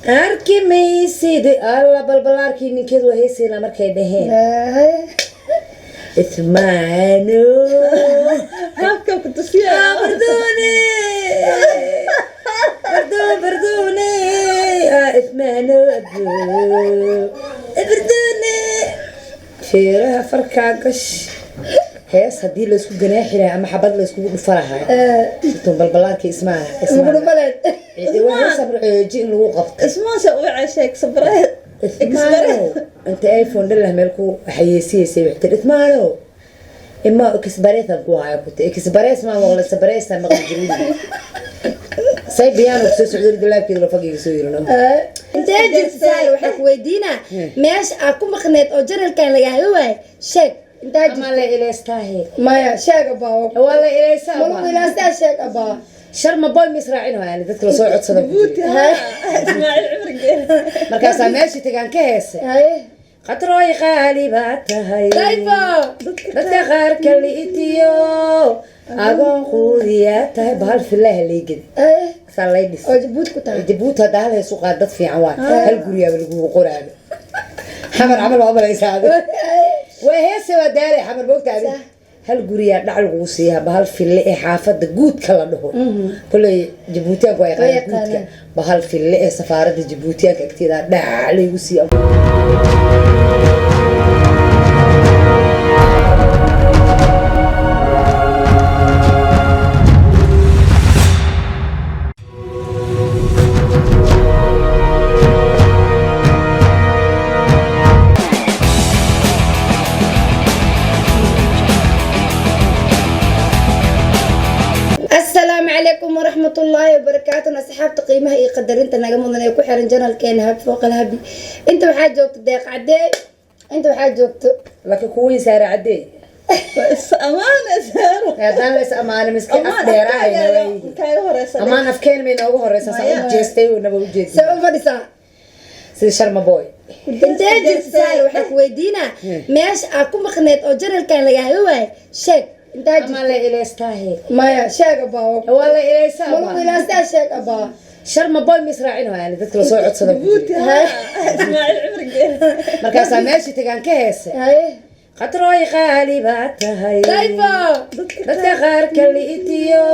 أركي ميسيد الله بالبلاركي نكذو هيسي لا مركي دهين إثمانو هاكا كنت فيها بردوني بردوني إثمانو بردوني شيرها فركاكش هيس هدي لو اسكو جناحي اما حبد لو اسكو فرحها شفتوا بالبلاركي اسمها بلد وهي صبر جي لو قفت اسمها سوي عشاك صبرت اسمعوا انت ايفون دله ملكو حيسيسي وحتى اسمعوا اما اكسبريت ابو عيبت اكسبريس ما والله سبريس ما قدرين ساي بيانو سعودي دلاب كده لو فقي يسويرنا انت اجي ساي waxaa ku weydiina meesh aad ku maqneed oo janalkan laga hayo sheeg انت اجي ما لا إليستاهي مايا شاق ابا ولا إليسا والله إليسا شاق ابا شرم باي مصراعينه يعني dadka la soo codsado اسماعيل عمرك markaas meeshii tagaan ka heesay هاي qatroy qaali baad tahay dayfo dadka qaar kale itiyo agoon quudiya tahay bahal filaha leegid هاي salaydis oo Djibouti ku tahay Djibouti hada hal soo qaad dad fiican waa hal guriga lagu qoraayo xamar amal waa balaysaado way heesay waa daaray xamar boogtaadi hal guriga dhac lagu siiyaa bahal fille ee xaafada guudka la dhaho kulay Djibouti way qaadka bahal fille ee safaaradda Djibouti ka agteeda dhac lagu siiyaa عليكم ورحمة الله وبركاته أصحاب قيمة يقدر أنت نجمودنا يكون حرن جنال كان هب فوق الهبي أنت وحاج جوت ديق عدي أنت وحاج جوت لكن كوين سارة عدي أمانة سارة يا دان لس أمانة مسكين أفديرا هاي أمانة في كلمة نوجه هرسة صار جستي ونبغى جدي سوف فريسا سيد شرم باي أنت أجي ساي وحك ويدينا ماش أكون مخنت أو جنال كان لجاه شك أنت أجي ما لا إليستاهي مايا شاق أبا ولا إليسا والله إليسا شاق أبا شرم باي مصراعينه يعني dadka la soo codsado اسماعيل عمرك markaas meeshii tagaan ka heesay هاي qatroy qaali baad tahay dayfo dadka qaar kale itiyo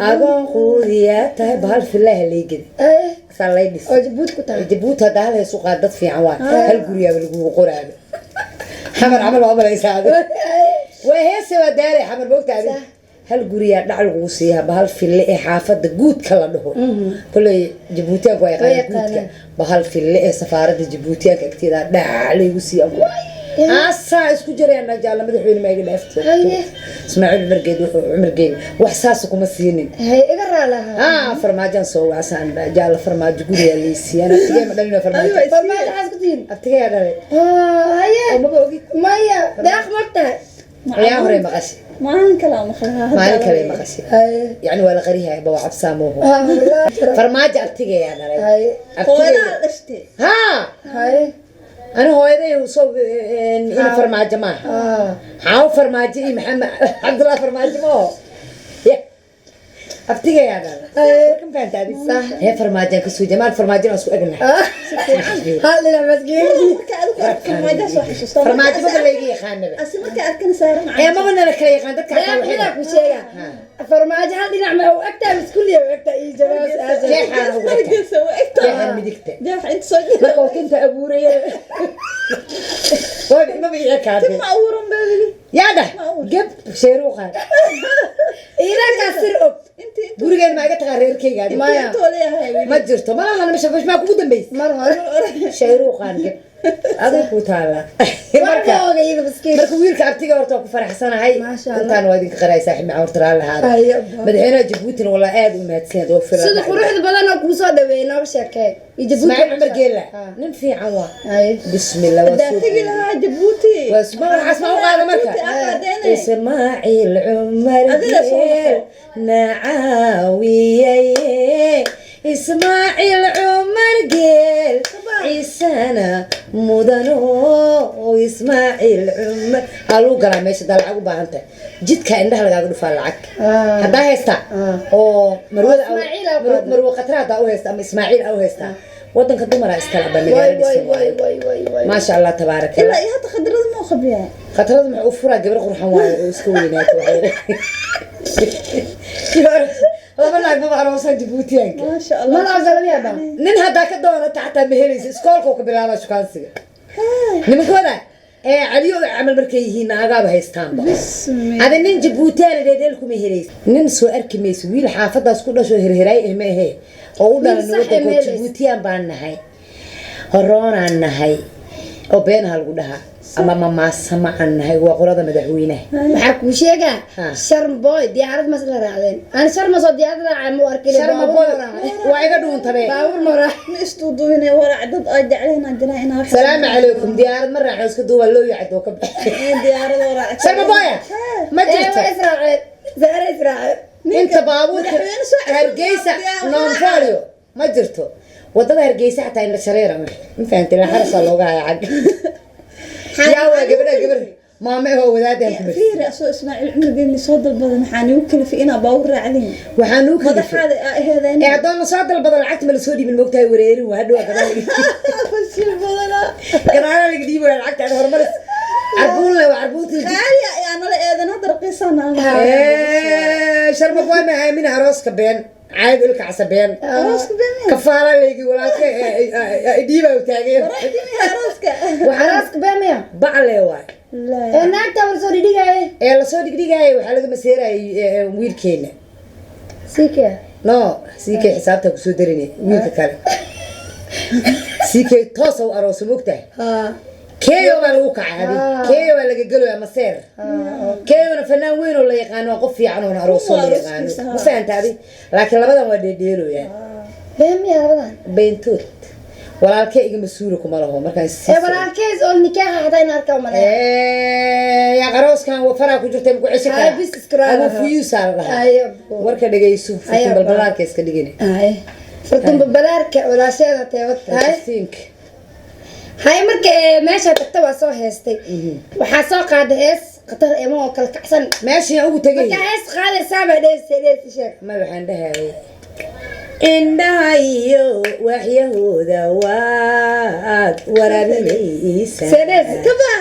agoon quudiya tahay bahal filaha leegid هاي salaydis oo Djibouti ku tahay Djibouti hada hal soo qaad dad fiican waa hal guriga lagu qoraayo xamar amal waa balaysaado way heesay waa daaray xamar boogtaadi hal guriga dhac lagu siiyaa bahal fille ee xaafada guudka la dhaho kulay Djibouti way qaadka bahal fille ee safaaradda Djibouti ka agteeda dhac lagu siiyaa asa isku jireen jaal madaxweyne ma iga dhaafto Ismaaciil margeed wuxuu umrgeey wax saas kuma siinin هاي إقرأ لها farmaajan soo wacsan jaal farmaajo guriga liisiyana tigay ma dhalina farmaajo فرماج حاسكتين tigay dhalay هاي ma boogid مايا داخ مقتها ayaa hore maqashi ما كلام خلاها maalin kale maqashi هاي يعني ولا qariyahay baa cabsaamoo farmaajo tigay dhalay هاي قوينا دشتي ها هاي أنا هو هذا يوصل إلى فرماج معه هاو فرماج محمد عبد الله فرماج ما أفتكر يا أنا كم فهمت هذه صح هي فرماج كسو جمال فرماج ناس أجنة هلا لا مسكين فرماج ما قال لي خانة أسمعك أكن سارة معي إيه ما قلنا لك لي خانة لا بلا بشيء فرماج هل نعمة وأكتر بس كل يوم أكتر إيه جواز كيف حال سويت كيف حال مدكتة جاف أنت صدق ما كنت أبوري ما بيجيك هذا ما أورم بالي يا ده جب شيروخان إذا كسر أب gurigeed ma iga tagaa reerkayga مايا ma jirto malaha ma shafash ma kugu dambeysay مرة shayruuqan geb aday ku taala marka مرة إذا مسكين marka wiilka abtiga horta ku faraxsanahay intaan waa idinka qaray saaxiib ma horta lahaada madaxweynaha Djibouti wala aad u maadsan oo filan sida quruxda badan oo ku soo dhaweeyna sheekay Ismaaciil Umar Geela nin fiican waa bismillah تيجي لها جيبوتي واسمع اسمع قاعده marka Ismaaciil Umar Geela نعاوية إسماعيل عمر جيل عيسانا مدنو إسماعيل عمر قالوا قرا ماشي ده العقو بانته جد كأنه لقى قدو فالعك هذا هستا أو مروة قطرة ده أو هستا إسماعيل أو هستا wadanka dumara iskala واي banigaara واي dhisan واي waaye واي واي ما شاء الله تبارك ilaa الله iyo hadda khadrada ma khabiyaa khatarada maxay u furaa gabar qurxan waaye oo iska weynaato waxay laba naag baba aroosan Djiboutiyaanka maasha ما allah لا قلبي يا با nin haddaa ka doonata xataa ma helaysa iskoolka ka bilaaba shukaansiga nimankooda caliyo camal markay yihiin naagaaba haystaanba bismi ada nin Djiboutiyaana dheedheel kuma helaysa nin soo arki mayso wiil xaafadaas ku dhasho hirhiray ma ahe oo u dhalan Wiil sax wadanka emeelaysa. Djiboutiyaan baan nahay horoonaan nahay oo beenaha lagu dhahaa ama mamaasama aan nahay waa qolada madaxweynaha maxaa kuu sheegaa Ha. sharm boy diyaarad mas la raacdeen aan sharma soo diyaarad raacay ma arkay sharma boy waa iga dhuuntabe baawur ma raac ma isduuduubinay walac dad ay jecleen jiraa inaa wax salaamu calaykum diyaarad ma raaxo iska duuba loo yacad oo ka baxay diyaarada walac sharma boya ma ee jirto waa israacay zaara israacay inta baabuurka madaxweyne soo hargeysa ceshan noonfolio ma jirto wadada hargeysa xataa indha shareera ma fahanteen xarasa looga haya xag yaa waa gabar maame oo wadaadaan ku martay fiiri asoo ismaaciil cumrigeeni soo dalbada maxaa nigu kalifay inaa baawur raacdin waxaan u kala madaxaada aa aheedeen haddana soo dalbada lacagta ma la soo dhiibin moogtahay wareerin waa hadhow gadaal fashil badana gadaal laga dhiibo lacagta horumaris arbuunle waa arbuuntii qaali ayaa nala eedan hadda raqiisana sharma boy ma aamin arooska been caad ilka casabeen arooska been kafaala leegi walaalka dhiiba u taageen arooska waxaa baamaya bacle waay ee naagta war soo dhigay ee la soo dhigdhigay waxa laga maseeray wiilkeena sika no siikay xisaabta ku soo darinay wiilka kale siikay toos oo aroos mugtahay ha keeyo baa lagu kacay keeyo baa laga galoya maseer keeyona fanaan weyn oo la yaqaano qof fiican oo aroos oo la yaqaano ma fahantaadi laakiin labadan waa dheedheeloyaa baamaya labadan beentood walaalkay iga masuula kuma laho markaan ee walaalkees oo nikaaxa haday in arkaa ma yaa qarooskan wafaraa ku jirtay ku cesho Ay, kara bis iskaraab abu aha. fiyuusaa la dhahaa ay warka dhagayso Ay, balbalaarka iska dhigin ay fartan babalaarka walaasheeda teewatahay siinka hay marka meesha tagta waa soo heestay waxaa soo qaaday hees qatar eemo oo kala kacsan meeshaan ugu tagay marka hees qaadaysaa baa dhees sheeg ma waxaan dhahayay indhaha iyo waxyahooda waad waraabinaysa sedees kabaa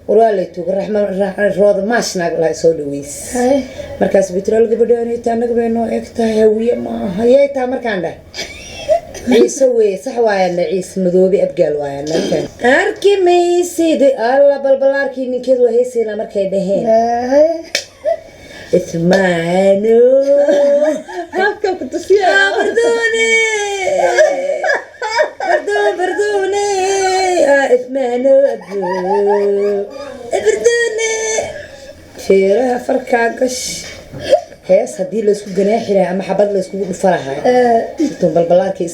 walaalay tuuga raxmaan rooda maashnaag la soo dhaweys hay markaas bitrool gabadhaanita anaga bay noo egtahay hawiye maaha yay taa markaan dhah ciise weye sax waayana ciise madoobe abgaal waayana arki maysid alla balbalaarkii ninkeed waa heesayna markay dhaheen hay ismaano habka ku tusiya bardone bardone ismaano bardone feeraha farkaa gash hees haddii laysku ganaaxi lahaa ama xabad layskugu dhufa lahaa situn balbalaarkii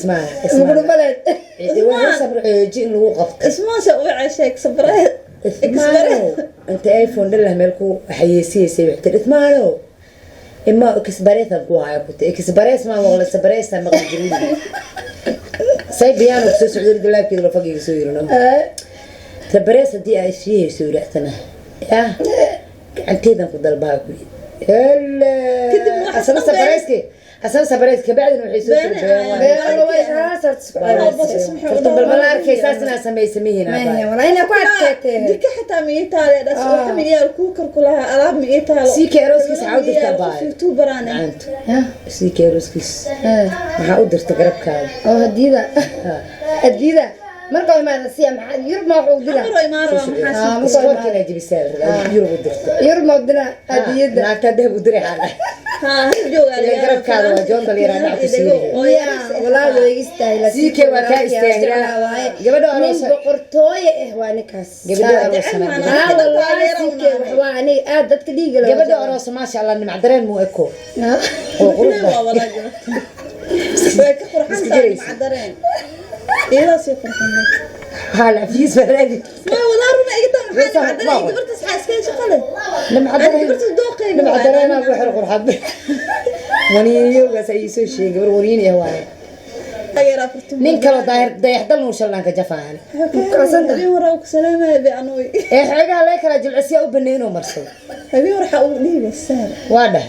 mugu baleed ismaanoji in lagu qabto ismaasha u cesheeg sabreed ismaano inta iphone dhalah meel ku xayeysiyeysay waxtir ismaano ima kisbareetan ku haya kute kisbarees maa maqla sabareesa maqli jirin say biyaano kusoo socday dalaabkeeda la fagiga soo yirino sabarees haddii ay fiihayso yidhaahtana yaa gacanteedan ku dalbaa ku asana sabareeski kabacdina waxay soo soo balbalaarkay saas inaa samaysa mihiin walaa ku adkeetee dika xitaa ma ii taale dhas waxa miyaal ku karku lahaa alaab ma ii taalo siikay arooskiisa waxaa u dirta baay tu barane siikay arooskiisa maxaa u dirta garabkaada oo hadiyada marka imaada si maxaa yurub ma wuxuu dila maro imaaro maxaa isboorkina jibisaa yurub u dirta yurub ma dila hadiyada naagta dahab u diray xaala ha jooga garabkaada waa joon dhalinyarada dhac ku siiyay ya walaa way istaahila siikay waa kaa istaahila gabadha nin aroosa boqortooye waa ninkaas gabadha aroosa wallahi siikay waa ani aad dadka dhiiga la gabadha aroosa maasha Allah nimc dareen muu eko oo qurux waa walaal way ka qurxantahay macadareen iyada si qurxanay hala fiis baladi ما والله رنا إيدا محل عدنا إيدا برتس حاسكين شغلة nimc أنا dareen برتس دوقي nimc dareen abu xir qurxad waniyo ay soo sheegay gabar waniyo waay غير أفرتم nin kale dayaxdal nuu shallanka jafaan هبي وراك سلامة بعنوي ee xeegaha la kala jilcisiya u banay inuu marsado هبي ورا حقول لي بس waa dhah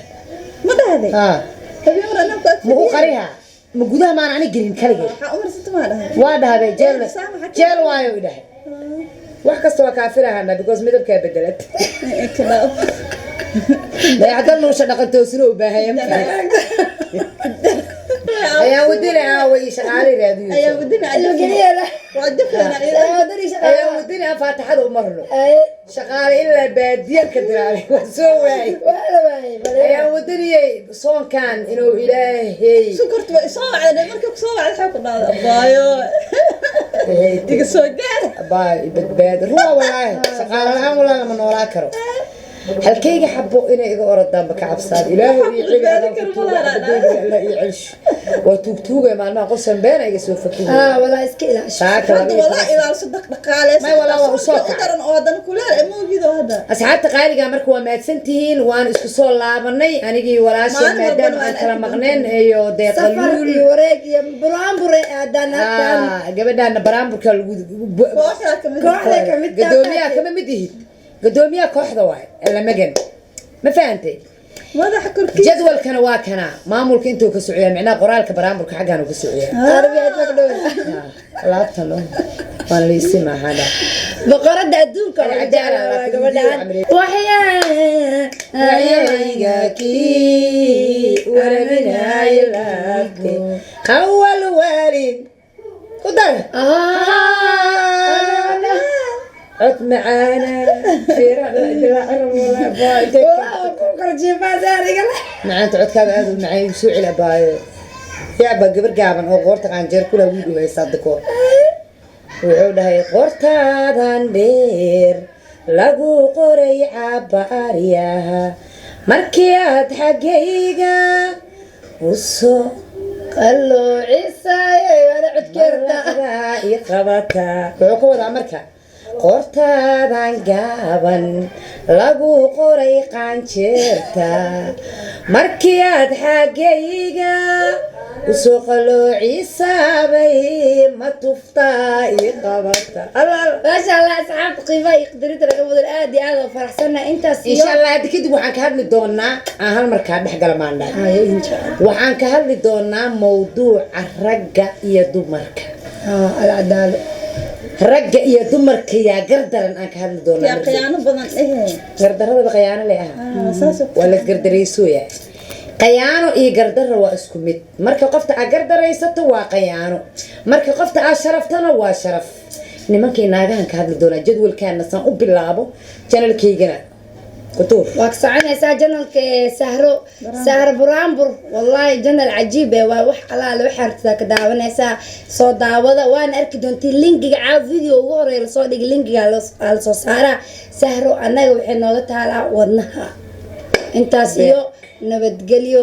ما ده هذا ha هبي ورا أنا mu u qariha ma gudaha maan ani gelin kaligay waxaa umarsanta maa dhahay waa dhahabay jeel waayo i dhahay wax kasta waa kaafirahana because midabkaa bedelad dayacdal nuusha dhaqantoosina u baahaya ayaa wadina aaway shaqaale raadiyo ayaa wadina waa difana ayaa wadina faataxada u marno shaqaale ilaa baadiyarka diraale waa soo waay ayaa wadiniyay soonkan inuu ilaahay sukartu waa soo wacday markii soo wacday waxa ku dhacday baayo iga soo gaar baay badbaad ruwa walaahi shaqaale la'aan walaa lama noolaa karo halkayga xabo inay iga orodaan baka cabsaan ilaahu iyo cibaadada Allah iyo cilsh waa tuugtuuga maalmaha qosan been ay soo fakiin wala iska ilaash hada wala ilaal sadaq dhaqaaleys ma wala waa soo daran oo dan kuleel ma ogido hada asxaabta qaaliga marka waa maadsantihiin waan isku soo laabanay anigii walaashay maadaama aan kala maqneen iyo deeqaluul iyo wareeg iyo buraanbure aadana gabadhaana baraanburka lagu kooxda kamid gadoomiyaha kama mid yihiin gadoomiyaha kooxda waay la magan ma fahantay madaxa korkiisa jadwalkana waa kana maamulka intuu ka socdaa macnaha qoraalka baraanburka xaggan uu ka socdaa arabiga tagdhow laabtan waan leeysi ma hada boqorada adduunka waa jeclaa gabadhaan waxyaaga ki warabinaaylaaqi qawal walid qudar عد معانا في معانت عد كذا هذا معي سوء الأباية يا أبا قبر قابن أو غورتك عن جير كلها ويدو يصدقوا وعود هاي غورتك عن دير لقو قري عباريها مركيات حقيقة وصو قالوا عيسى يا عد كرتا يقربتا وعقود عمركا qortaadan gaaban lagu qoray qaanjeerta markii aad xaggayga usoo qalloocisaabay ma tuftaa ii qabata maasha allah asxaabta qiimaha iyo qadarinta laga mudan aad iyo aad oo faraxsanna intaas iyo insha allah hadda kadib waxaan ka hadli doonaa aan hal markaa dhexgala maandhaay waxaan ka hadli doonaa mawduuca ragga iyo dumarka alcadaalo ragga iyo dumarka yaa gardaran aan ka hadli doonaa yaa qiyaano badan gardarada qiyaano leh wala gardareysoya qiyaano iyo gardara waa isku mid marka qofta aad gardaraysato waa qiyaano marka qofta aad sharaftana waa sharaf nimankii naagahan ka hadli doonaa jadwalkaana san u bilaabo janalkaygana كتور وكسعنا سا جنال كسهرو سهر برامبر والله جنال عجيب وح على الوحرت ذاك داونا سا صو داودا وان أركي دونتي لينك عا فيديو وغير صو ديك لينك على صو سهرة سهرو أنا وحنا نقطع على ودنها انت سيو نبتقليو